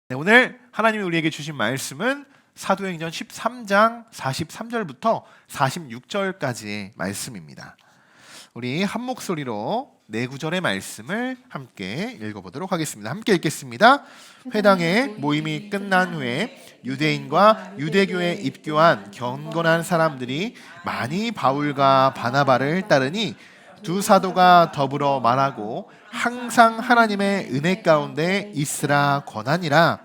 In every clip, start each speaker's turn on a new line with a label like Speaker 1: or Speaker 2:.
Speaker 1: 네, 오늘 하나님이 우리에게 주신 말씀은 사도행전 13장 43절부터 46절까지의 말씀입니다. 우리 한 목소리로 네 구절의 말씀을 함께 읽어보도록 하겠습니다. 함께 읽겠습니다. 회당의 모임이 끝난 후에 유대인과 유대교에 입교한 경건한 사람들이 많이 바울과 바나바를 따르니 두 사도가 더불어 말하고 항상 하나님의 은혜 가운데 있으라 권하니라.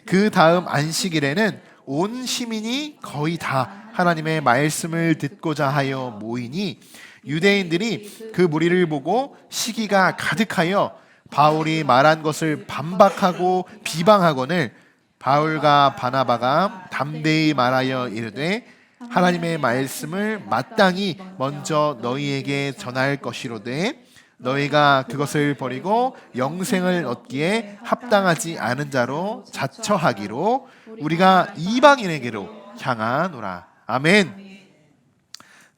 Speaker 1: 그 다음 안식일에는 온 시민이 거의 다 하나님의 말씀을 듣고자 하여 모이니 유대인들이 그 무리를 보고 시기가 가득하여 바울이 말한 것을 반박하고 비방하거늘 바울과 바나바가 담대히 말하여 이르되 하나님의 말씀을 마땅히 먼저 너희에게 전할 것이로되 너희가 그것을 버리고 영생을 얻기에 합당하지 않은 자로 자처하기로 우리가 이방인에게로 향하노라. 아멘.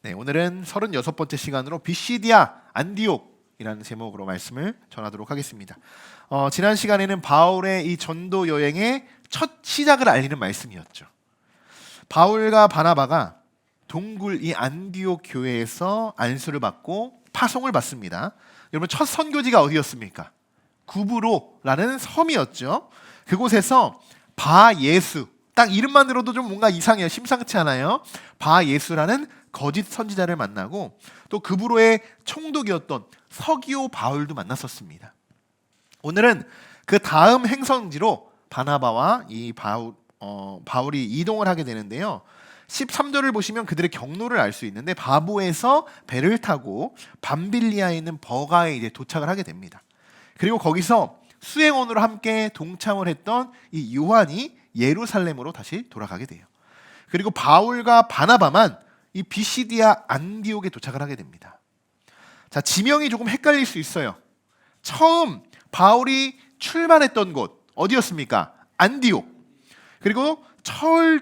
Speaker 1: 네, 오늘은 36번째 시간으로 비시디아 안디옥이라는 제목으로 말씀을 전하도록 하겠습니다. 지난 시간에는 바울의 이 전도 여행의 첫 시작을 알리는 말씀이었죠. 바울과 바나바가 동굴 이 안디옥 교회에서 안수를 받고 파송을 받습니다. 여러분, 첫 선교지가 어디였습니까? 구브로라는 섬이었죠. 그곳에서 바예수, 딱 이름만 들어도 좀 뭔가 이상해요. 심상치 않아요. 바예수라는 거짓 선지자를 만나고 또 구브로의 총독이었던 서기오 바울도 만났었습니다. 오늘은 그 다음 행선지로 바나바와 이 바울이 이동을 하게 되는데요. 13절을 보시면 그들의 경로를 알 수 있는데 바보에서 배를 타고 밤빌리아에 있는 버가에 이제 도착을 하게 됩니다. 그리고 거기서 수행원으로 함께 동참을 했던 이 요한이 예루살렘으로 다시 돌아가게 돼요. 그리고 바울과 바나바만 이 비시디아 안디옥에 도착을 하게 됩니다. 자, 지명이 조금 헷갈릴 수 있어요. 처음 바울이 출발했던 곳 어디였습니까? 안디옥. 그리고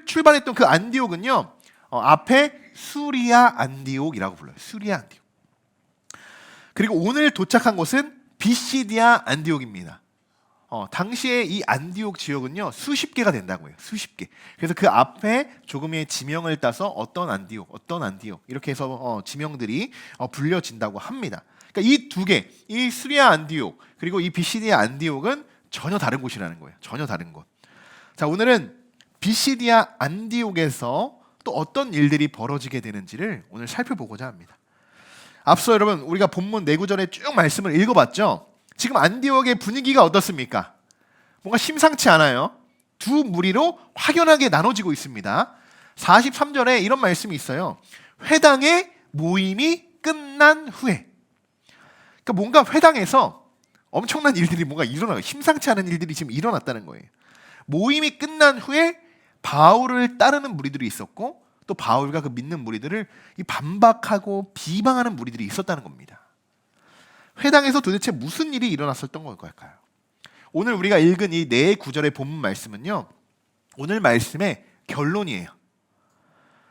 Speaker 1: 출발했던 그 안디옥은요, 앞에 수리아 안디옥이라고 불러요. 수리아 안디옥. 그리고 오늘 도착한 곳은 비시디아 안디옥입니다. 당시에 이 안디옥 지역은요 수십 개가 된다고 해요. 수십 개. 그래서 그 앞에 조금의 지명을 따서 어떤 안디옥 이렇게 해서 지명들이 불려진다고 합니다. 그러니까 이 두 개, 이 수리아 안디옥 그리고 이 비시디아 안디옥은 전혀 다른 곳이라는 거예요. 전혀 다른 곳. 자, 오늘은 비시디아 안디옥에서 또 어떤 일들이 벌어지게 되는지를 오늘 살펴보고자 합니다. 앞서 여러분 우리가 본문 4구절에 쭉 말씀을 읽어봤죠. 지금 안디옥의 분위기가 어떻습니까? 뭔가 심상치 않아요. 두 무리로 확연하게 나눠지고 있습니다. 43절에 이런 말씀이 있어요. 회당의 모임이 끝난 후에. 그러니까 뭔가 회당에서 엄청난 일들이 뭔가 일어나요. 심상치 않은 일들이 지금 일어났다는 거예요. 모임이 끝난 후에 바울을 따르는 무리들이 있었고 또 바울과 그 믿는 무리들을 이 반박하고 비방하는 무리들이 있었다는 겁니다. 회당에서 도대체 무슨 일이 일어났었던 걸까요? 오늘 우리가 읽은 이 네 구절의 본문 말씀은요, 오늘 말씀의 결론이에요.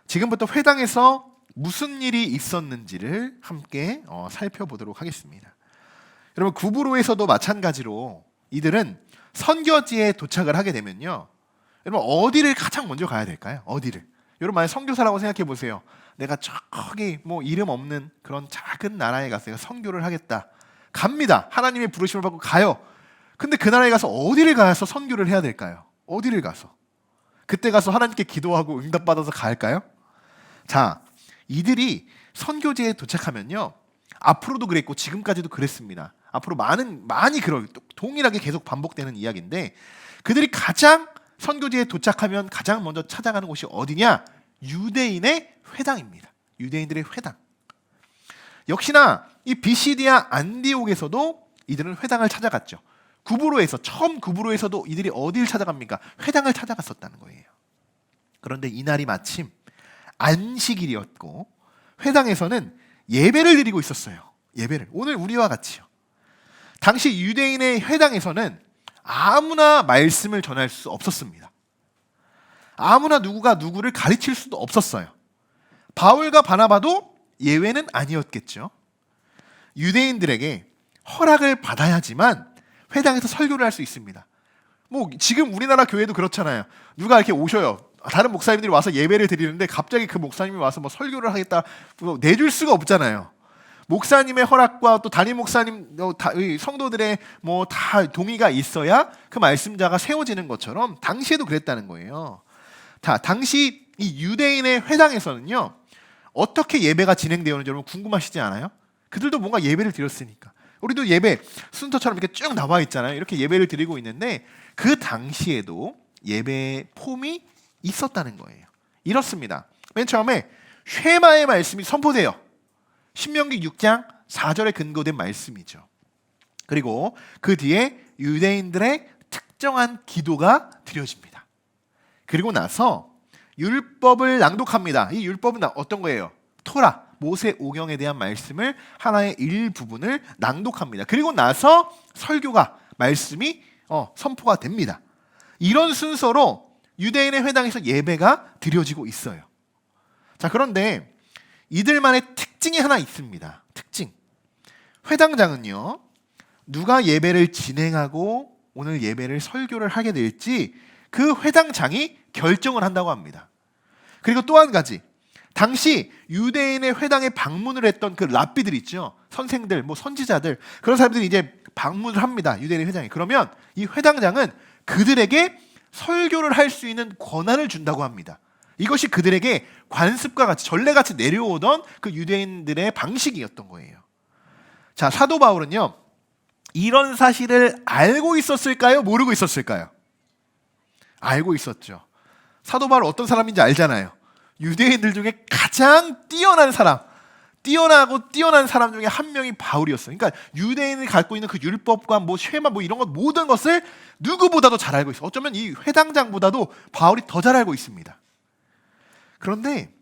Speaker 1: 지금부터 회당에서 무슨 일이 있었는지를 함께 살펴보도록 하겠습니다. 여러분, 구브로에서도 마찬가지로 이들은 선교지에 도착을 하게 되면요, 여러분 어디를 가장 먼저 가야 될까요? 어디를? 여러분 만약 선교사라고 생각해 보세요. 내가 저기 뭐 이름 없는 그런 작은 나라에 가서 내가 선교를 하겠다. 갑니다. 하나님의 부르심을 받고 가요. 근데 그 나라에 가서 어디를 가서 선교를 해야 될까요? 어디를 가서? 그때 가서 하나님께 기도하고 응답받아서 갈까요? 자, 이들이 선교지에 도착하면요, 앞으로도 그랬고 지금까지도 그랬습니다. 앞으로 많이 그럴 동일하게 계속 반복되는 이야기인데, 그들이 가장 선교지에 도착하면 가장 먼저 찾아가는 곳이 어디냐? 유대인의 회당입니다. 유대인들의 회당. 역시나 이 비시디아 안디옥에서도 이들은 회당을 찾아갔죠. 처음 구브로에서도 이들이 어디를 찾아갑니까? 회당을 찾아갔었다는 거예요. 그런데 이날이 마침 안식일이었고 회당에서는 예배를 드리고 있었어요. 예배를. 오늘 우리와 같이요. 당시 유대인의 회당에서는 아무나 말씀을 전할 수 없었습니다. 아무나 누구가 누구를 가르칠 수도 없었어요. 바울과 바나바도 예외는 아니었겠죠. 유대인들에게 허락을 받아야지만 회당에서 설교를 할 수 있습니다. 뭐 지금 우리나라 교회도 그렇잖아요. 누가 이렇게 오셔요. 다른 목사님들이 와서 예배를 드리는데 갑자기 그 목사님이 와서 뭐 설교를 하겠다 내줄 수가 없잖아요. 목사님의 허락과 또 담임 목사님, 성도들의 뭐 다 동의가 있어야 그 말씀자가 세워지는 것처럼 당시에도 그랬다는 거예요. 자, 당시 이 유대인의 회당에서는요, 어떻게 예배가 진행되었는지 여러분 궁금하시지 않아요? 그들도 뭔가 예배를 드렸으니까. 우리도 예배 순서처럼 이렇게 쭉 나와 있잖아요. 이렇게 예배를 드리고 있는데 그 당시에도 예배 폼이 있었다는 거예요. 이렇습니다. 맨 처음에 쉐마의 말씀이 선포돼요. 신명기 6장 4절에 근거된 말씀이죠. 그리고 그 뒤에 유대인들의 특정한 기도가 드려집니다. 그리고 나서 율법을 낭독합니다. 이 율법은 어떤 거예요? 토라, 모세 오경에 대한 말씀을 하나의 일부분을 낭독합니다. 그리고 나서 설교가 말씀이 선포가 됩니다. 이런 순서로 유대인의 회당에서 예배가 드려지고 있어요. 자, 그런데 이들만의 특징이 하나 있습니다. 특징. 회당장은요, 누가 예배를 진행하고 오늘 예배를 설교를 하게 될지 그 회당장이 결정을 한다고 합니다. 그리고 또 한 가지, 당시 유대인의 회당에 방문을 했던 그 랍비들 있죠. 선생들, 뭐 선지자들, 그런 사람들이 이제 방문을 합니다. 유대인의 회당에. 그러면 이 회당장은 그들에게 설교를 할 수 있는 권한을 준다고 합니다. 이것이 그들에게 관습과 같이 전례같이 내려오던 그 유대인들의 방식이었던 거예요. 자, 사도 바울은요, 이런 사실을 알고 있었을까요? 모르고 있었을까요? 알고 있었죠. 사도 바울 어떤 사람인지 알잖아요. 유대인들 중에 가장 뛰어난 사람, 뛰어난 사람 중에 한 명이 바울이었어요. 그러니까 유대인이 갖고 있는 그 율법과 뭐 쉐마 뭐 이런 것 모든 것을 누구보다도 잘 알고 있어요. 어쩌면 이 회당장보다도 바울이 더 잘 알고 있습니다. 그런데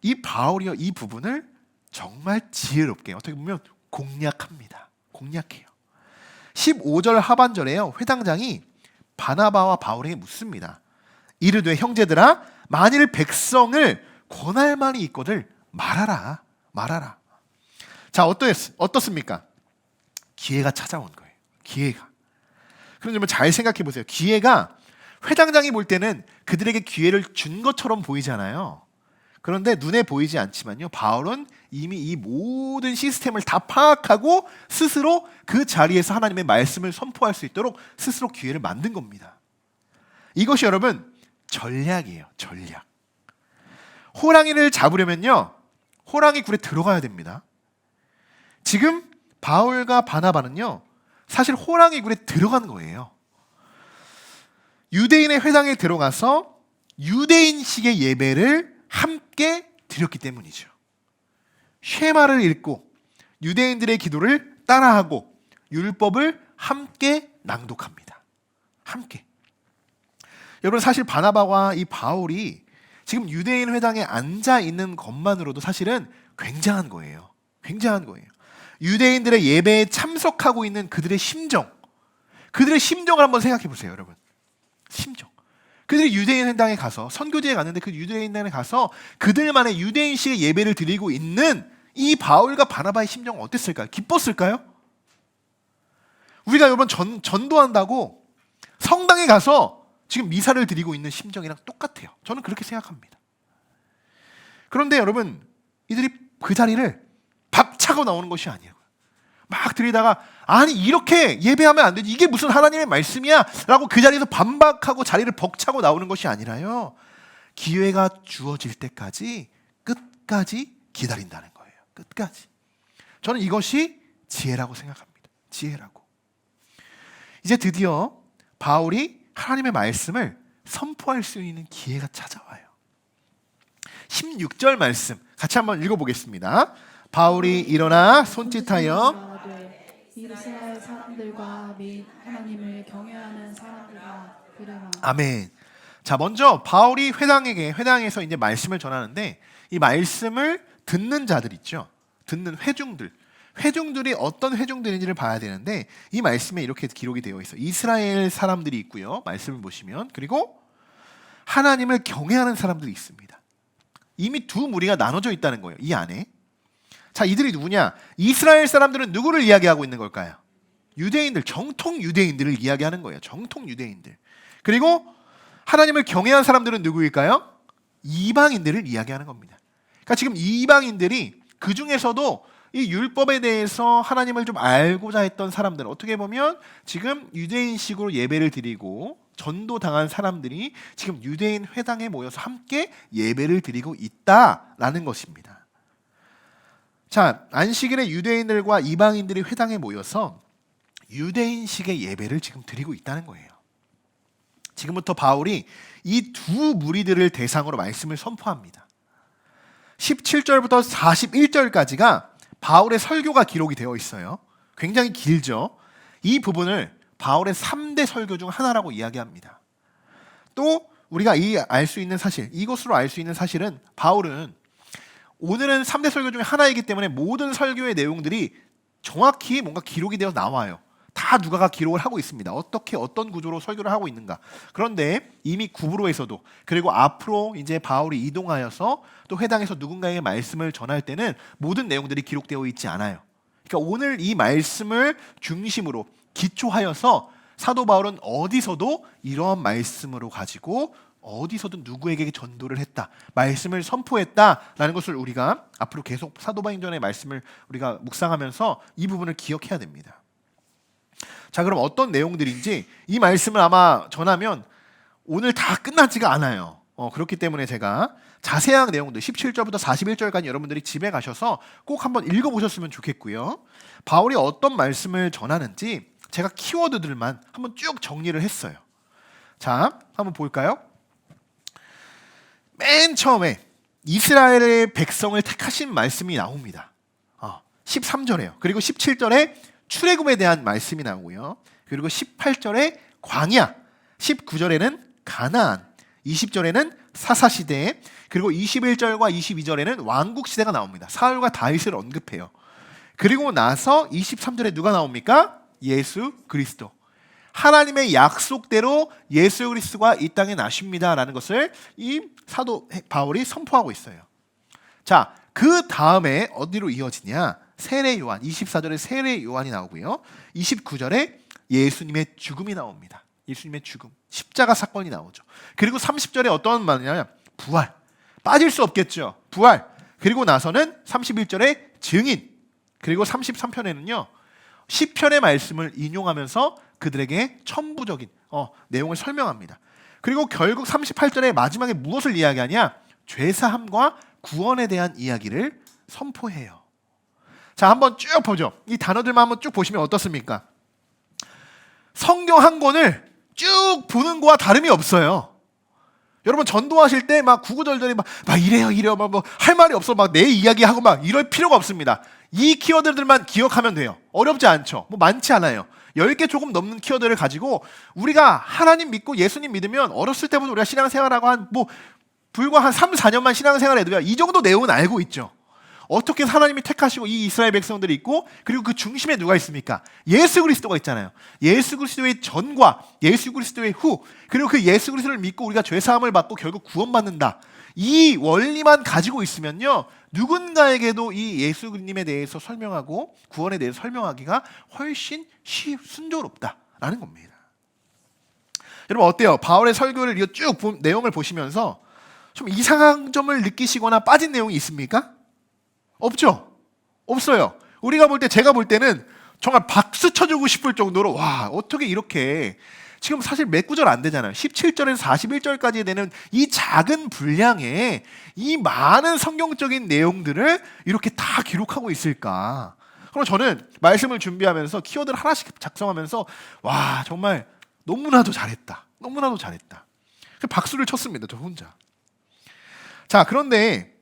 Speaker 1: 이 바울이요, 이 부분을 정말 지혜롭게 어떻게 보면 공략합니다. 공략해요. 15절 하반절에요, 회당장이 바나바와 바울에게 묻습니다. 이르되 형제들아, 만일 백성을 권할 말이 있거늘 말하라. 자, 어떻습니까? 기회가 찾아온 거예요. 기회가. 그럼 좀 잘 생각해 보세요. 기회가 회당장이 볼 때는 그들에게 기회를 준 것처럼 보이잖아요. 그런데 눈에 보이지 않지만요, 바울은 이미 이 모든 시스템을 다 파악하고 스스로 그 자리에서 하나님의 말씀을 선포할 수 있도록 스스로 기회를 만든 겁니다. 이것이 여러분 전략이에요. 전략. 호랑이를 잡으려면요, 호랑이 굴에 들어가야 됩니다. 지금 바울과 바나바는요, 사실 호랑이 굴에 들어간 거예요. 유대인의 회당에 들어가서 유대인식의 예배를 함께 드렸기 때문이죠. 쉐마를 읽고 유대인들의 기도를 따라하고 율법을 함께 낭독합니다. 함께. 여러분, 사실 바나바와 이 바울이 지금 유대인 회당에 앉아 있는 것만으로도 사실은 굉장한 거예요. 굉장한 거예요. 유대인들의 예배에 참석하고 있는 그들의 심정을 한번 생각해 보세요, 여러분. 심정. 그들이 유대인 회당에 가서 선교지에 갔는데 그 유대인 회당에 가서 그들만의 유대인식의 예배를 드리고 있는 이 바울과 바나바의 심정은 어땠을까요? 기뻤을까요? 우리가 여러분 전도한다고 성당에 가서 지금 미사를 드리고 있는 심정이랑 똑같아요. 저는 그렇게 생각합니다. 그런데 여러분, 이들이 그 자리를 박차고 나오는 것이 아니에요. 막 드리다가 아니 이렇게 예배하면 안 되지, 이게 무슨 하나님의 말씀이야 라고 그 자리에서 반박하고 자리를 벅차고 나오는 것이 아니라요, 기회가 주어질 때까지 끝까지 기다린다는 거예요. 끝까지. 저는 이것이 지혜라고 생각합니다. 지혜라고. 이제 드디어 바울이 하나님의 말씀을 선포할 수 있는 기회가 찾아와요. 16절 말씀 같이 한번 읽어보겠습니다. 바울이 일어나 손짓하여
Speaker 2: 이스라엘 사람들과 및 하나님을 경외하는 사람들과 그래라.
Speaker 1: 아멘. 자, 먼저 바울이 회당에서 이제 말씀을 전하는데 이 말씀을 듣는 자들 있죠. 듣는 회중들이 어떤 회중들인지를 봐야 되는데 이 말씀에 이렇게 기록이 되어 있어요. 이스라엘 사람들이 있고요. 말씀을 보시면. 그리고 하나님을 경외하는 사람들이 있습니다. 이미 두 무리가 나눠져 있다는 거예요. 이 안에. 자, 이들이 누구냐? 이스라엘 사람들은 누구를 이야기하고 있는 걸까요? 유대인들, 정통 유대인들을 이야기하는 거예요. 정통 유대인들. 그리고 하나님을 경외한 사람들은 누구일까요? 이방인들을 이야기하는 겁니다. 그러니까 지금 이방인들이 그 중에서도 이 율법에 대해서 하나님을 좀 알고자 했던 사람들, 어떻게 보면 지금 유대인식으로 예배를 드리고 전도당한 사람들이 지금 유대인 회당에 모여서 함께 예배를 드리고 있다라는 것입니다. 자, 안식일에 유대인들과 이방인들이 회당에 모여서 유대인식의 예배를 지금 드리고 있다는 거예요. 지금부터 바울이 이 두 무리들을 대상으로 말씀을 선포합니다. 17절부터 41절까지가 바울의 설교가 기록이 되어 있어요. 굉장히 길죠. 이 부분을 바울의 3대 설교 중 하나라고 이야기합니다. 또 우리가 알 수 있는 사실, 이것으로 알 수 있는 사실은 바울은 오늘은 3대 설교 중에 하나이기 때문에 모든 설교의 내용들이 정확히 뭔가 기록이 되어 나와요. 다 누가가 기록을 하고 있습니다. 어떻게 어떤 구조로 설교를 하고 있는가. 그런데 이미 구브로에서도, 그리고 앞으로 이제 바울이 이동하여서 또 회당에서 누군가에게 말씀을 전할 때는 모든 내용들이 기록되어 있지 않아요. 그러니까 오늘 이 말씀을 중심으로 기초하여서 사도 바울은 어디서도 이러한 말씀으로 가지고 어디서든 누구에게 전도를 했다, 말씀을 선포했다라는 것을 우리가 앞으로 계속 사도바인전의 말씀을 우리가 묵상하면서 이 부분을 기억해야 됩니다. 자, 그럼 어떤 내용들인지 이 말씀을 아마 전하면 오늘 다 끝나지가 않아요. 그렇기 때문에 제가 자세한 내용들 17절부터 41절까지 여러분들이 집에 가셔서 꼭 한번 읽어보셨으면 좋겠고요. 바울이 어떤 말씀을 전하는지 제가 키워드들만 한번 쭉 정리를 했어요. 자, 한번 볼까요? 맨 처음에 이스라엘의 백성을 택하신 말씀이 나옵니다. 13절에요. 그리고 17절에 출애굽에 대한 말씀이 나오고요. 그리고 18절에 광야, 19절에는 가나안, 20절에는 사사시대, 그리고 21절과 22절에는 왕국시대가 나옵니다. 사울과 다윗을 언급해요. 그리고 나서 23절에 누가 나옵니까? 예수 그리스도. 하나님의 약속대로 예수 그리스도가 이 땅에 나십니다라는 것을 이 사도 바울이 선포하고 있어요. 자, 그 다음에 어디로 이어지냐? 세례 요한, 24절에 세례 요한이 나오고요. 29절에 예수님의 죽음이 나옵니다. 예수님의 죽음, 십자가 사건이 나오죠. 그리고 30절에 어떤 말이냐? 부활. 빠질 수 없겠죠. 부활. 그리고 나서는 31절에 증인. 그리고 33편에는요. 시편의 말씀을 인용하면서 그들에게 천부적인 내용을 설명합니다. 그리고 결국 38절에 마지막에 무엇을 이야기하냐? 죄사함과 구원에 대한 이야기를 선포해요. 자, 한번 쭉 보죠. 이 단어들만 한번 쭉 보시면 어떻습니까? 성경 한 권을 쭉 보는 거와 다름이 없어요. 여러분 전도하실 때 막 구구절절히 막 이래요 막 뭐 할 말이 없어 막 내 이야기하고 막 이럴 필요가 없습니다. 이 키워드들만 기억하면 돼요. 어렵지 않죠. 뭐 많지 않아요. 10개 조금 넘는 키워드를 가지고 우리가 하나님 믿고 예수님 믿으면 어렸을 때부터 우리가 신앙생활하고 불과 한 3, 4년만 신앙생활해도요. 이 정도 내용은 알고 있죠. 어떻게 하나님이 택하시고 이 이스라엘 백성들이 있고, 그리고 그 중심에 누가 있습니까? 예수 그리스도가 있잖아요. 예수 그리스도의 전과 예수 그리스도의 후, 그리고 그 예수 그리스도를 믿고 우리가 죄사함을 받고 결국 구원받는다. 이 원리만 가지고 있으면요, 누군가에게도 이 예수님에 대해서 설명하고 구원에 대해서 설명하기가 훨씬 순조롭다라는 겁니다. 여러분 어때요? 바울의 설교를 쭉 내용을 보시면서 좀 이상한 점을 느끼시거나 빠진 내용이 있습니까? 없죠? 없어요. 우리가 볼 때, 제가 볼 때는 정말 박수 쳐주고 싶을 정도로 와, 어떻게 이렇게, 지금 사실 몇 구절 안 되잖아요. 17절에서 41절까지 되는 이 작은 분량에 이 많은 성경적인 내용들을 이렇게 다 기록하고 있을까? 그럼 저는 말씀을 준비하면서 키워드를 하나씩 작성하면서 와, 정말 너무나도 잘했다. 너무나도 잘했다. 박수를 쳤습니다. 저 혼자. 자, 그런데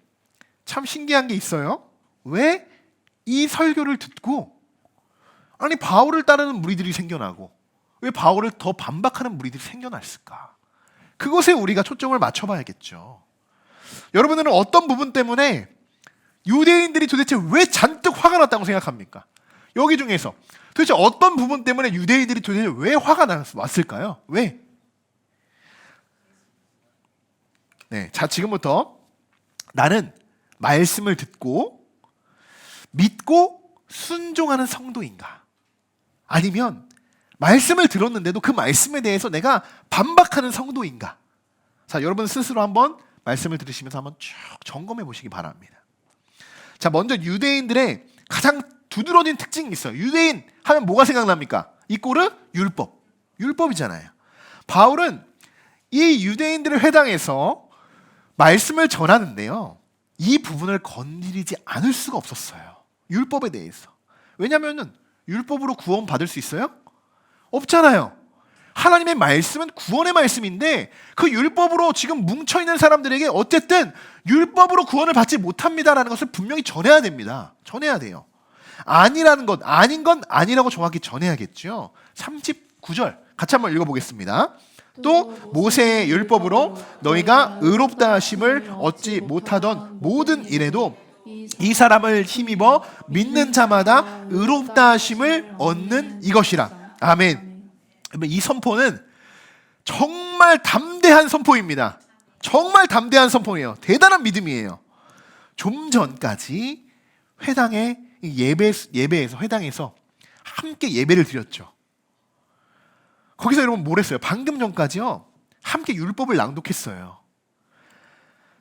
Speaker 1: 참 신기한 게 있어요. 왜 이 설교를 듣고 아니 바울을 따르는 무리들이 생겨나고 왜 바울을 더 반박하는 무리들이 생겨났을까? 그것에 우리가 초점을 맞춰봐야겠죠. 여러분들은 어떤 부분 때문에 유대인들이 도대체 왜 잔뜩 화가 났다고 생각합니까? 여기 중에서 도대체 어떤 부분 때문에 유대인들이 도대체 왜 화가 났을까요? 왜? 네, 자, 지금부터 나는 말씀을 듣고 믿고 순종하는 성도인가? 아니면 말씀을 들었는데도 그 말씀에 대해서 내가 반박하는 성도인가? 자, 여러분 스스로 한번 말씀을 들으시면서 한번 쭉 점검해 보시기 바랍니다. 자, 먼저 유대인들의 가장 두드러진 특징이 있어요. 유대인 하면 뭐가 생각납니까? 이꼬르 율법. 율법이잖아요. 바울은 이 유대인들의 회당에서 말씀을 전하는데요. 이 부분을 건드리지 않을 수가 없었어요. 율법에 대해서. 왜냐하면 율법으로 구원 받을 수 있어요? 없잖아요. 하나님의 말씀은 구원의 말씀인데 그 율법으로 지금 뭉쳐있는 사람들에게 어쨌든 율법으로 구원을 받지 못합니다라는 것을 분명히 전해야 됩니다. 전해야 돼요. 아니라는 것, 아닌 건 아니라고 정확히 전해야겠죠. 39절 같이 한번 읽어보겠습니다. 또 모세의 율법으로 너희가 의롭다 하심을 얻지 못하던 모든 일에도 이 사람을 힘입어 믿는 자마다 의롭다 하심을 얻는 이것이라. 아멘. 이 선포는 정말 담대한 선포입니다. 정말 담대한 선포예요. 대단한 믿음이에요. 좀 전까지 회당의 예배에서 회당에서 함께 예배를 드렸죠. 거기서 여러분 뭘 했어요? 방금 전까지요. 함께 율법을 낭독했어요.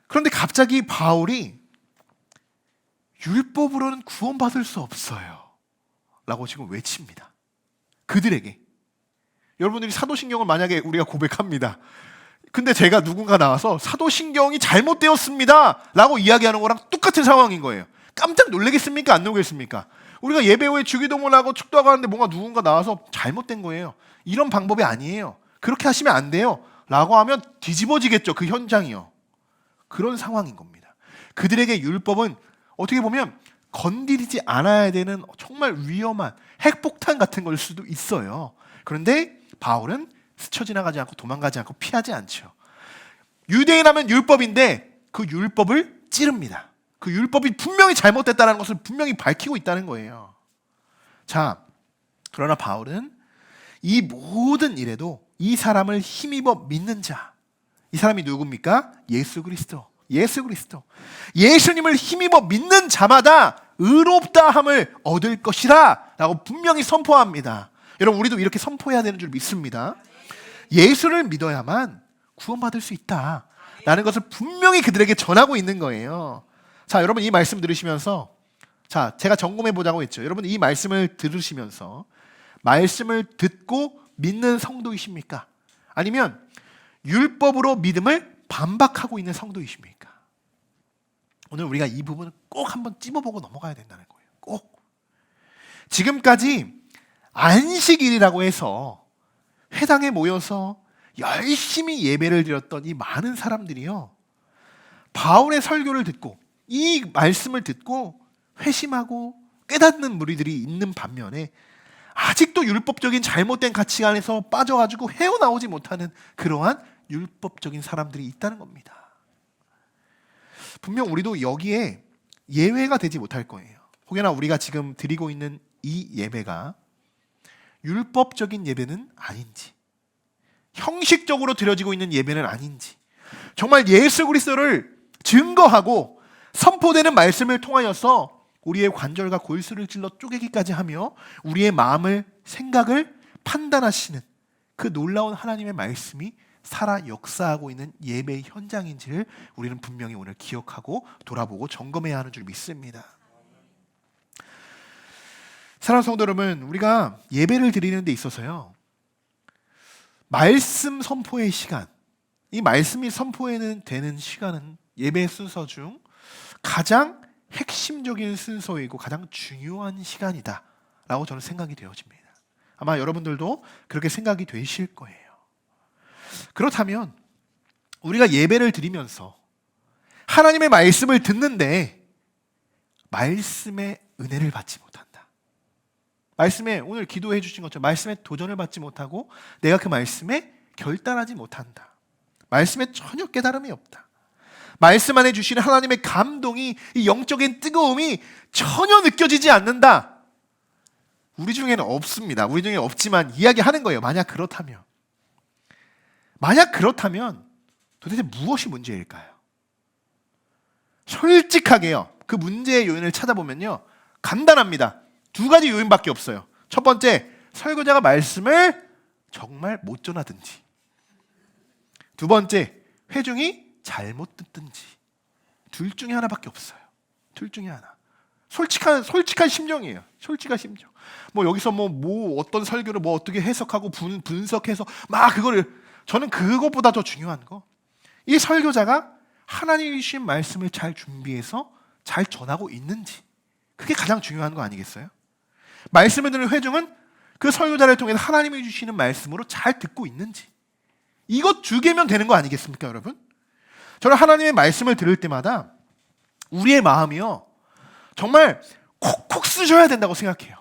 Speaker 1: 그런데 갑자기 바울이 율법으로는 구원받을 수 없어요 라고 지금 외칩니다. 그들에게. 여러분들이 사도신경을 만약에 우리가 고백합니다. 근데 제가 누군가 나와서 사도신경이 잘못되었습니다 라고 이야기하는 거랑 똑같은 상황인 거예요. 깜짝 놀라겠습니까? 안 놀라겠습니까? 우리가 예배 후에 주기도문을 하고 축도하고 하는데 뭔가 누군가 나와서 잘못된 거예요. 이런 방법이 아니에요. 그렇게 하시면 안 돼요 라고 하면 뒤집어지겠죠. 그 현장이요. 그런 상황인 겁니다. 그들에게 율법은 어떻게 보면 건드리지 않아야 되는 정말 위험한 핵폭탄 같은 걸 수도 있어요. 그런데 바울은 스쳐 지나가지 않고 도망가지 않고 피하지 않죠. 유대인 하면 율법인데 그 율법을 찌릅니다. 그 율법이 분명히 잘못됐다는 것을 분명히 밝히고 있다는 거예요. 자, 그러나 바울은 이 모든 일에도 이 사람을 힘입어 믿는 자, 이 사람이 누굽니까? 예수 그리스도. 예수 그리스도. 예수님을 힘입어 믿는 자마다 의롭다함을 얻을 것이라 라고 분명히 선포합니다. 여러분 우리도 이렇게 선포해야 되는 줄 믿습니다. 예수를 믿어야만 구원받을 수 있다 라는 것을 분명히 그들에게 전하고 있는 거예요. 자, 여러분 이 말씀 들으시면서 자, 제가 점검해 보자고 했죠. 여러분 이 말씀을 들으시면서 말씀을 듣고 믿는 성도이십니까? 아니면 율법으로 믿음을 반박하고 있는 성도이십니까? 오늘 우리가 이 부분을 꼭 한번 찝어보고 넘어가야 된다는 거예요. 꼭. 지금까지 안식일이라고 해서 회당에 모여서 열심히 예배를 드렸던 이 많은 사람들이요, 바울의 설교를 듣고 이 말씀을 듣고 회심하고 깨닫는 무리들이 있는 반면에 아직도 율법적인 잘못된 가치관에서 빠져가지고 헤어나오지 못하는 그러한 율법적인 사람들이 있다는 겁니다. 분명 우리도 여기에 예외가 되지 못할 거예요. 혹여나 우리가 지금 드리고 있는 이 예배가 율법적인 예배는 아닌지, 형식적으로 드려지고 있는 예배는 아닌지, 정말 예수 그리스도를 증거하고 선포되는 말씀을 통하여서 우리의 관절과 골수를 찔러 쪼개기까지 하며 우리의 마음을, 생각을 판단하시는 그 놀라운 하나님의 말씀이 살아 역사하고 있는 예배의 현장인지를 우리는 분명히 오늘 기억하고 돌아보고 점검해야 하는 줄 믿습니다. 사랑하는 성도 여러분, 우리가 예배를 드리는 데 있어서요, 말씀 선포의 시간, 이 말씀이 선포되는 시간은 예배 순서 중 가장 핵심적인 순서이고 가장 중요한 시간이다 라고 저는 생각이 되어집니다. 아마 여러분들도 그렇게 생각이 되실 거예요. 그렇다면 우리가 예배를 드리면서 하나님의 말씀을 듣는데 말씀의 은혜를 받지 못한다, 말씀에 오늘 기도해 주신 것처럼 말씀에 도전을 받지 못하고 내가 그 말씀에 결단하지 못한다, 말씀에 전혀 깨달음이 없다, 말씀 안에 주시는 하나님의 감동이, 이 영적인 뜨거움이 전혀 느껴지지 않는다, 우리 중에는 없습니다. 우리 중에 없지만 이야기하는 거예요. 만약 그렇다면 도대체 무엇이 문제일까요? 솔직하게요, 그 문제의 요인을 찾아보면요 간단합니다. 두 가지 요인밖에 없어요. 첫 번째, 설교자가 말씀을 정말 못 전하든지, 두 번째, 회중이 잘못 듣든지, 둘 중에 하나밖에 없어요. 둘 중에 하나. 솔직한 심정이에요. 솔직한 심정. 뭐 여기서 뭐 어떤 설교를 뭐 어떻게 해석하고 분석해서 막 그거를, 저는 그것보다 더 중요한 거, 이 설교자가 하나님이 주신 말씀을 잘 준비해서 잘 전하고 있는지, 그게 가장 중요한 거 아니겠어요? 말씀을 듣는 회중은 그 설교자를 통해서 하나님이 주시는 말씀으로 잘 듣고 있는지, 이것 두 개면 되는 거 아니겠습니까, 여러분? 저는 하나님의 말씀을 들을 때마다 우리의 마음이요, 정말 콕콕 쑤셔야 된다고 생각해요.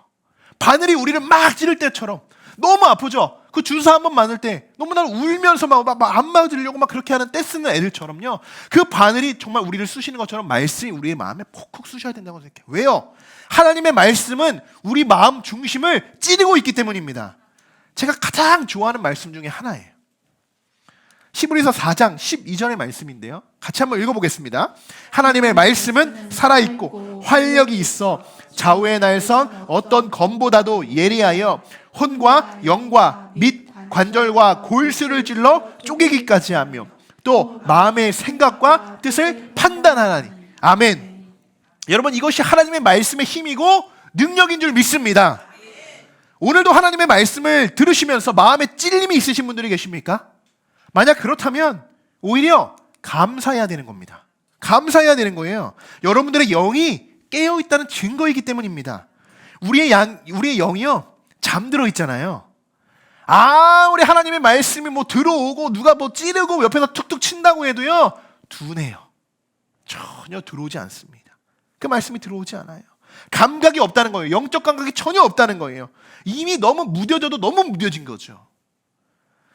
Speaker 1: 바늘이 우리를 막 찌를 때처럼. 너무 아프죠? 그 주사 한 번 맞을 때 너무나 울면서 막 안 맞으려고 막 그렇게 하는 떼 쓰는 애들처럼요, 그 바늘이 정말 우리를 쑤시는 것처럼 말씀이 우리의 마음에 콕콕 쑤셔야 된다고 생각해요. 왜요? 하나님의 말씀은 우리 마음 중심을 찌르고 있기 때문입니다. 제가 가장 좋아하는 말씀 중에 하나예요. 히브리서 4장 12절의 말씀인데요, 같이 한번 읽어보겠습니다. 하나님의 말씀은 살아있고 활력이 있어 좌우의 날선 어떤 검보다도 예리하여 혼과 영과 및 관절과 골수를 찔러 쪼개기까지 하며 또 마음의 생각과 뜻을 판단하나니. 아멘. 여러분, 이것이 하나님의 말씀의 힘이고 능력인 줄 믿습니다. 오늘도 하나님의 말씀을 들으시면서 마음에 찔림이 있으신 분들이 계십니까? 만약 그렇다면 오히려 감사해야 되는 겁니다. 감사해야 되는 거예요. 여러분들의 영이 깨어있다는 증거이기 때문입니다. 우리의 영이요, 잠들어 있잖아요. 아무리 하나님의 말씀이 뭐 들어오고 누가 뭐 찌르고 옆에서 툭툭 친다고 해도요, 둔해요. 전혀 들어오지 않습니다. 그 말씀이 들어오지 않아요. 감각이 없다는 거예요. 영적 감각이 전혀 없다는 거예요. 이미 너무 무뎌져도 너무 무뎌진 거죠.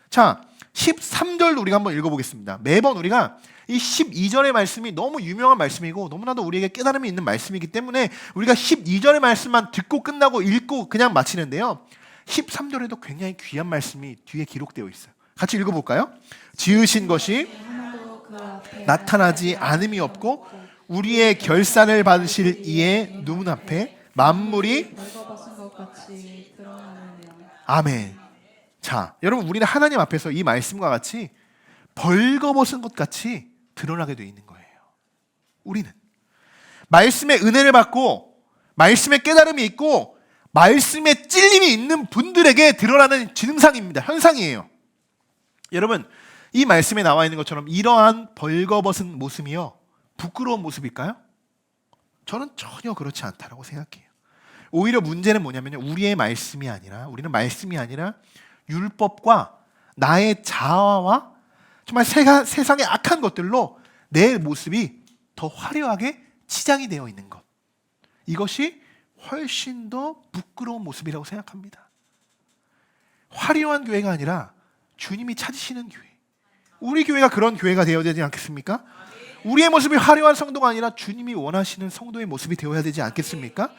Speaker 1: 자, 13절도 우리가 한번 읽어보겠습니다. 매번 우리가 이 12절의 말씀이 너무 유명한 말씀이고 너무나도 우리에게 깨달음이 있는 말씀이기 때문에 우리가 12절의 말씀만 듣고 끝나고 읽고 그냥 마치는데요, 13절에도 굉장히 귀한 말씀이 뒤에 기록되어 있어요. 같이 읽어볼까요? 지으신 것이 나타나지 않음이 없고 우리의 결산을 받으실 이의 눈앞에 만물이 아멘. 자, 여러분, 우리는 하나님 앞에서 이 말씀과 같이 벌거벗은 것 같이 드러나게 되어 있는 거예요. 우리는 말씀의 은혜를 받고 말씀의 깨달음이 있고 말씀의 찔림이 있는 분들에게 드러나는 증상입니다. 현상이에요. 여러분, 이 말씀에 나와 있는 것처럼 이러한 벌거벗은 모습이요, 부끄러운 모습일까요? 저는 전혀 그렇지 않다고 생각해요. 오히려 문제는 뭐냐면요, 우리는 말씀이 아니라 율법과 나의 자아와 정말 세상의 악한 것들로 내 모습이 더 화려하게 치장이 되어 있는 것, 이것이 훨씬 더 부끄러운 모습이라고 생각합니다. 화려한 교회가 아니라 주님이 찾으시는 교회, 우리 교회가 그런 교회가 되어야 되지 않겠습니까? 우리의 모습이 화려한 성도가 아니라 주님이 원하시는 성도의 모습이 되어야 되지 않겠습니까?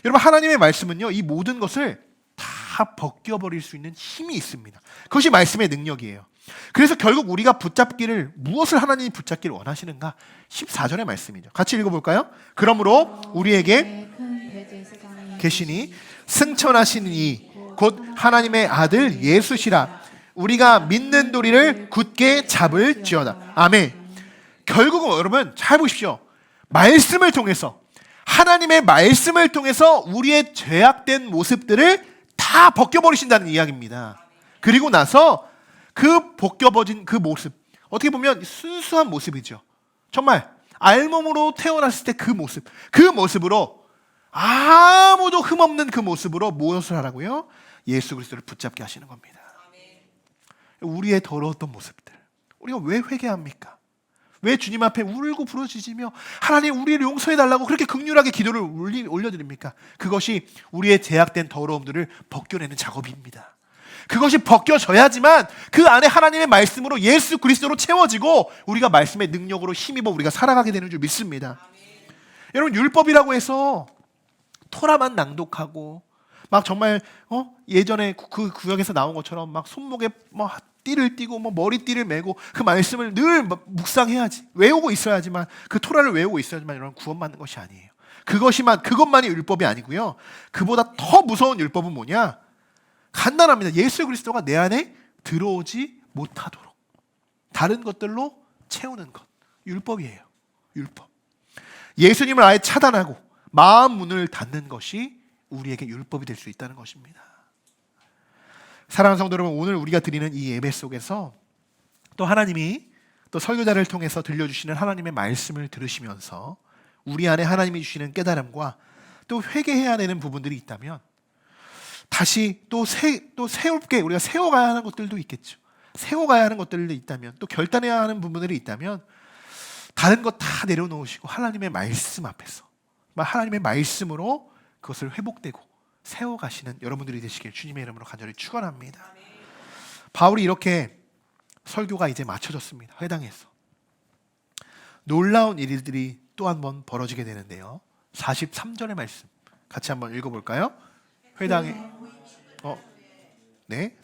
Speaker 1: 여러분, 하나님의 말씀은요, 이 모든 것을 다 벗겨버릴 수 있는 힘이 있습니다. 그것이 말씀의 능력이에요. 그래서 결국 우리가 무엇을 하나님이 붙잡기를 원하시는가? 14절의 말씀이죠. 같이 읽어볼까요? 그러므로 우리에게 계시니 승천하시는 이 곧 하나님의 아들 예수시라. 우리가 믿는 도리를 굳게 잡을지어다. 아멘. 결국은 여러분 잘 보십시오. 말씀을 통해서, 하나님의 말씀을 통해서 우리의 죄악된 모습들을 다 벗겨버리신다는 이야기입니다. 그리고 나서 그 벗겨버진 그 모습, 어떻게 보면 순수한 모습이죠. 정말 알몸으로 태어났을 때 그 모습으로 아무도 흠없는 그 모습으로 무엇을 하라고요? 예수 그리스도를 붙잡게 하시는 겁니다. 우리의 더러웠던 모습들, 우리가 왜 회개합니까? 왜 주님 앞에 울고 부르짖으며 하나님 우리를 용서해달라고 그렇게 극률하게 기도를 올려드립니까? 그것이 우리의 제약된 더러움들을 벗겨내는 작업입니다. 그것이 벗겨져야지만 그 안에 하나님의 말씀으로 예수 그리스도로 채워지고 우리가 말씀의 능력으로 힘입어 우리가 살아가게 되는 줄 믿습니다. 여러분, 율법이라고 해서 토라만 낭독하고 막 정말 예전에 그 구역에서 나온 것처럼 막 손목에 뭐 띠를 띠고 뭐 머리띠를 메고 그 말씀을 늘 묵상해야지, 외우고 있어야지만, 그 토라를 외우고 있어야지만 여러분 구원받는 것이 아니에요. 그것만이 율법이 아니고요. 그보다 더 무서운 율법은 뭐냐? 간단합니다. 예수 그리스도가 내 안에 들어오지 못하도록 다른 것들로 채우는 것. 율법이에요. 율법. 예수님을 아예 차단하고 마음 문을 닫는 것이 우리에게 율법이 될 수 있다는 것입니다. 사랑하는 성도 여러분, 오늘 우리가 드리는 이 예배 속에서 또 하나님이 또 설교자를 통해서 들려주시는 하나님의 말씀을 들으시면서 우리 안에 하나님이 주시는 깨달음과 또 회개해야 되는 부분들이 있다면 다시 또 새롭게 우리가 세워가야 하는 것들도 있겠죠. 세워가야 하는 것들도 있다면 또 결단해야 하는 부분들이 있다면 다른 것 다 내려놓으시고 하나님의 말씀 앞에서 하나님의 말씀으로 그것을 회복되고 세워가시는 여러분들이 되시길 주님의 이름으로 간절히 축원합니다. 바울이 이렇게 설교가 이제 마쳐졌습니다. 회당에서 놀라운 일들이 또 한 번 벌어지게 되는데요. 43절의 말씀 같이 한번 읽어볼까요? 회당에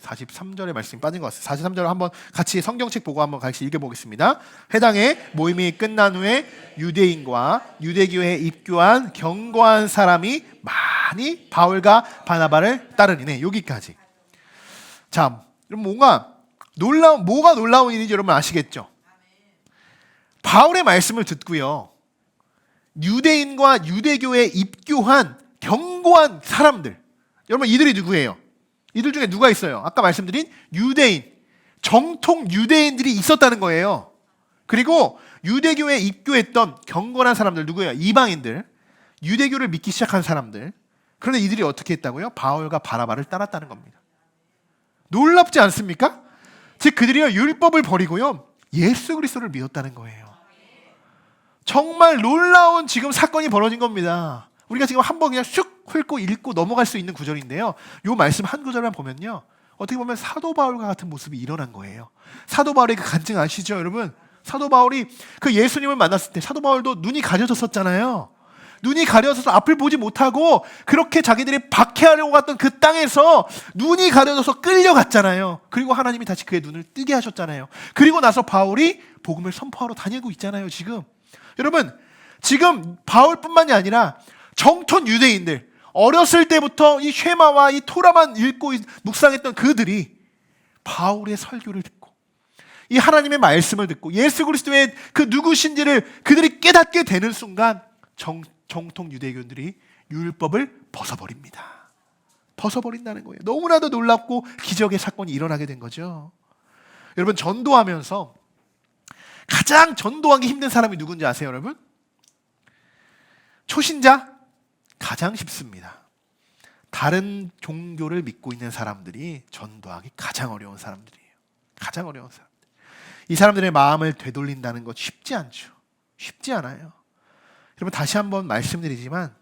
Speaker 1: 43절의 말씀이 빠진 것 같아요. 43절을 한번 같이 성경책 보고 한번 같이 읽어보겠습니다. 회당에 모임이 끝난 후에 유대인과 유대교에 입교한 견고한 사람이 많이 바울과 바나바를 따르니네. 여기까지. 자, 여러분 뭐가 놀라운 일인지 여러분 아시겠죠? 바울의 말씀을 듣고요, 유대인과 유대교에 입교한 견고한 사람들, 여러분 이들이 누구예요? 이들 중에 누가 있어요? 아까 말씀드린 유대인, 정통 유대인들이 있었다는 거예요. 그리고 유대교에 입교했던 경건한 사람들 누구예요? 이방인들, 유대교를 믿기 시작한 사람들. 그런데 이들이 어떻게 했다고요? 바울과 바나바를 따랐다는 겁니다. 놀랍지 않습니까? 즉 그들이요 율법을 버리고요 예수 그리스도를 믿었다는 거예요. 정말 놀라운 지금 사건이 벌어진 겁니다. 우리가 지금 한번 그냥 슉 훑고 읽고 넘어갈 수 있는 구절인데요, 이 말씀 한 구절만 보면요 어떻게 보면 사도 바울과 같은 모습이 일어난 거예요. 사도 바울의 그 간증 아시죠 여러분? 사도 바울이 그 예수님을 만났을 때 사도 바울도 눈이 가려졌었잖아요. 눈이 가려져서 앞을 보지 못하고 그렇게 자기들이 박해하려고 갔던 그 땅에서 눈이 가려져서 끌려갔잖아요. 그리고 하나님이 다시 그의 눈을 뜨게 하셨잖아요. 그리고 나서 바울이 복음을 선포하러 다니고 있잖아요 지금. 여러분 지금 바울뿐만이 아니라 정통 유대인들, 어렸을 때부터 이 쉐마와 이 토라만 읽고 묵상했던 그들이 바울의 설교를 듣고 이 하나님의 말씀을 듣고 예수 그리스도의 그 누구신지를 그들이 깨닫게 되는 순간 정통 유대교인들이 율법을 벗어버립니다. 벗어버린다는 거예요. 너무나도 놀랍고 기적의 사건이 일어나게 된 거죠. 여러분 전도하면서 가장 전도하기 힘든 사람이 누군지 아세요 여러분? 초신자? 가장 쉽습니다. 다른 종교를 믿고 있는 사람들이 전도하기 가장 어려운 사람들이에요. 가장 어려운 사람들. 이 사람들의 마음을 되돌린다는 것 쉽지 않죠. 쉽지 않아요. 여러분 다시 한번 말씀드리지만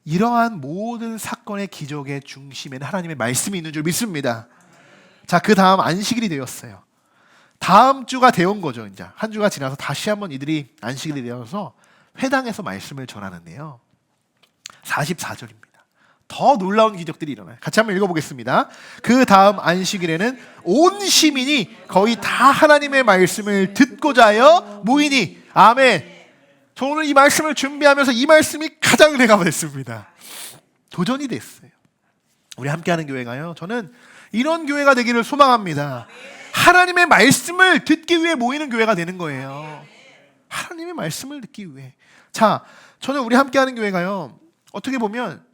Speaker 1: 이러한 모든 사건의 기적의 중심에는 하나님의 말씀이 있는 줄 믿습니다. 자, 그 다음 안식일이 되었어요. 다음 주가 되온 거죠. 이제 한 주가 지나서 다시 한번 이들이 안식일이 되어서 회당에서 말씀을 전하는데요, 44절입니다. 더 놀라운 기적들이 일어나요. 같이 한번 읽어보겠습니다. 그 다음 안식일에는 온 시민이 거의 다 하나님의 말씀을 듣고자 하여 모이니. 아멘. 저 오늘 이 말씀을 준비하면서 이 말씀이 가장 은혜가 됐습니다. 도전이 됐어요. 우리 함께하는 교회가요, 저는 이런 교회가 되기를 소망합니다. 하나님의 말씀을 듣기 위해 모이는 교회가 되는 거예요. 하나님의 말씀을 듣기 위해. 자, 저는 우리 함께하는 교회가요, 어떻게 보면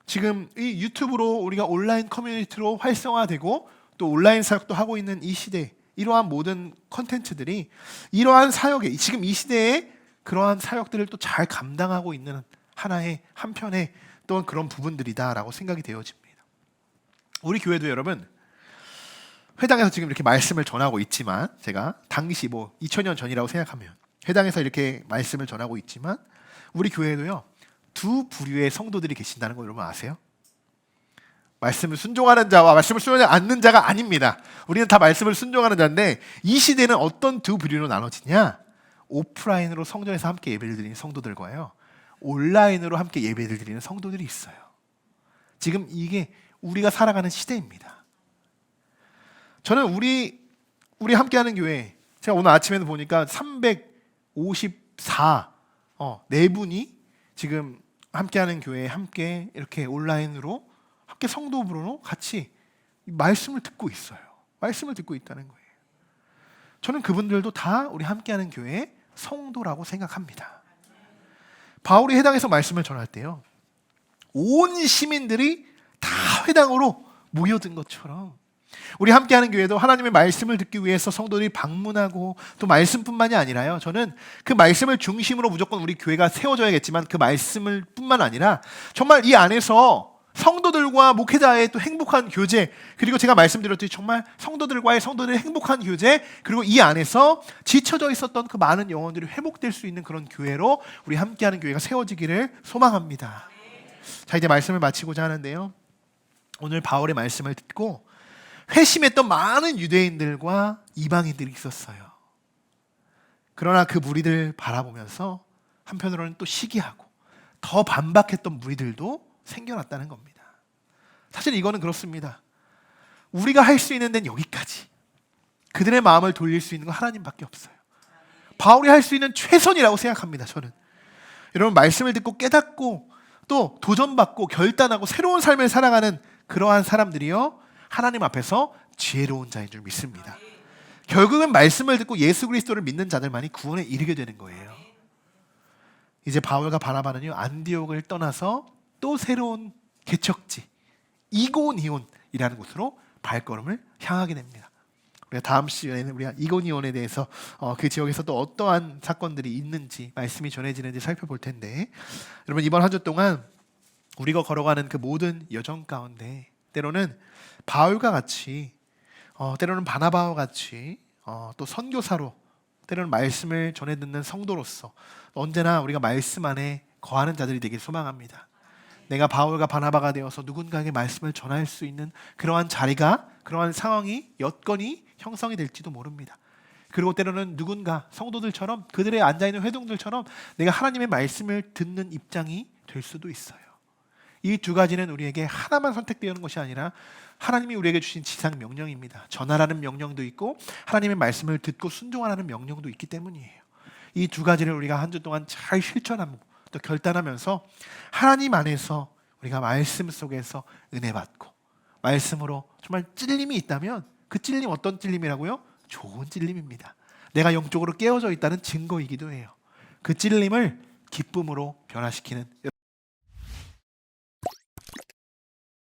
Speaker 1: 지금 이 유튜브로 우리가 온라인 커뮤니티로 활성화되고 또 온라인 사역도 하고 있는 이 시대, 이러한 모든 컨텐츠들이 이러한 사역에 지금 이 시대에 그러한 사역들을 또 잘 감당하고 있는 하나의 한편의 또한 그런 부분들이다라고 생각이 되어집니다. 우리 교회도 여러분 회당에서 지금 이렇게 말씀을 전하고 있지만, 제가 당시 2000년 전이라고 생각하면 회당에서 이렇게 말씀을 전하고 있지만 우리 교회도요 두 부류의 성도들이 계신다는 거 여러분 아세요? 말씀을 순종하는 자와 말씀을 순종하지 않는 자가 아닙니다. 우리는 다 말씀을 순종하는 자인데 이 시대는 어떤 두 부류로 나눠지냐? 오프라인으로 성전에서 함께 예배를 드리는 성도들과요, 온라인으로 함께 예배를 드리는 성도들이 있어요. 지금 이게 우리가 살아가는 시대입니다. 저는 우리 함께하는 교회, 제가 오늘 아침에도 보니까 354 네 분이 지금 함께하는 교회에 함께 이렇게 온라인으로 함께 성도부로 같이 말씀을 듣고 있어요. 말씀을 듣고 있다는 거예요. 저는 그분들도 다 우리 함께하는 교회의 성도라고 생각합니다. 바울이 회당에서 말씀을 전할 때요, 온 시민들이 다 회당으로 모여든 것처럼 우리 함께하는 교회도 하나님의 말씀을 듣기 위해서 성도들이 방문하고, 또 말씀뿐만이 아니라요, 저는 그 말씀을 중심으로 무조건 우리 교회가 세워져야겠지만 그 말씀을 뿐만 아니라 정말 이 안에서 성도들과 목회자의 또 행복한 교제, 그리고 제가 말씀드렸듯이 정말 성도들의 행복한 교제, 그리고 이 안에서 지쳐져 있었던 그 많은 영혼들이 회복될 수 있는 그런 교회로 우리 함께하는 교회가 세워지기를 소망합니다. 자, 이제 말씀을 마치고자 하는데요, 오늘 바울의 말씀을 듣고 회심했던 많은 유대인들과 이방인들이 있었어요. 그러나 그 무리들 바라보면서 한편으로는 또 시기하고 더 반박했던 무리들도 생겨났다는 겁니다. 사실 이거는 그렇습니다. 우리가 할 수 있는 데는 여기까지. 그들의 마음을 돌릴 수 있는 건 하나님밖에 없어요. 바울이 할 수 있는 최선이라고 생각합니다. 저는 여러분, 말씀을 듣고 깨닫고 또 도전받고 결단하고 새로운 삶을 살아가는 그러한 사람들이요, 하나님 앞에서 지혜로운 자인 줄 믿습니다. 결국은 말씀을 듣고 예수 그리스도를 믿는 자들만이 구원에 이르게 되는 거예요. 이제 바울과 바나바는요, 안디옥을 떠나서 또 새로운 개척지 이고니온이라는 곳으로 발걸음을 향하게 됩니다. 우리가 다음 시간에는 우리가 이고니온에 대해서 그 지역에서 또 어떠한 사건들이 있는지, 말씀이 전해지는지 살펴볼 텐데, 여러분, 이번 한 주 동안 우리가 걸어가는 그 모든 여정 가운데 때로는 바울과 같이, 때로는 바나바와 같이, 또 선교사로, 때로는 말씀을 전해 듣는 성도로서 언제나 우리가 말씀 안에 거하는 자들이 되길 소망합니다. 내가 바울과 바나바가 되어서 누군가에게 말씀을 전할 수 있는 그러한 자리가, 그러한 상황이 여건이 형성이 될지도 모릅니다. 그리고 때로는 누군가 성도들처럼, 그들의 앉아있는 회동들처럼 내가 하나님의 말씀을 듣는 입장이 될 수도 있어요. 이 두 가지는 우리에게 하나만 선택되는 것이 아니라 하나님이 우리에게 주신 지상 명령입니다. 전하라는 명령도 있고 하나님의 말씀을 듣고 순종하라는 명령도 있기 때문이에요. 이 두 가지를 우리가 한 주 동안 잘 실천하고 또 결단하면서 하나님 안에서 우리가 말씀 속에서 은혜 받고, 말씀으로 정말 찔림이 있다면 그 찔림, 어떤 찔림이라고요? 좋은 찔림입니다. 내가 영적으로 깨어져 있다는 증거이기도 해요. 그 찔림을 기쁨으로 변화시키는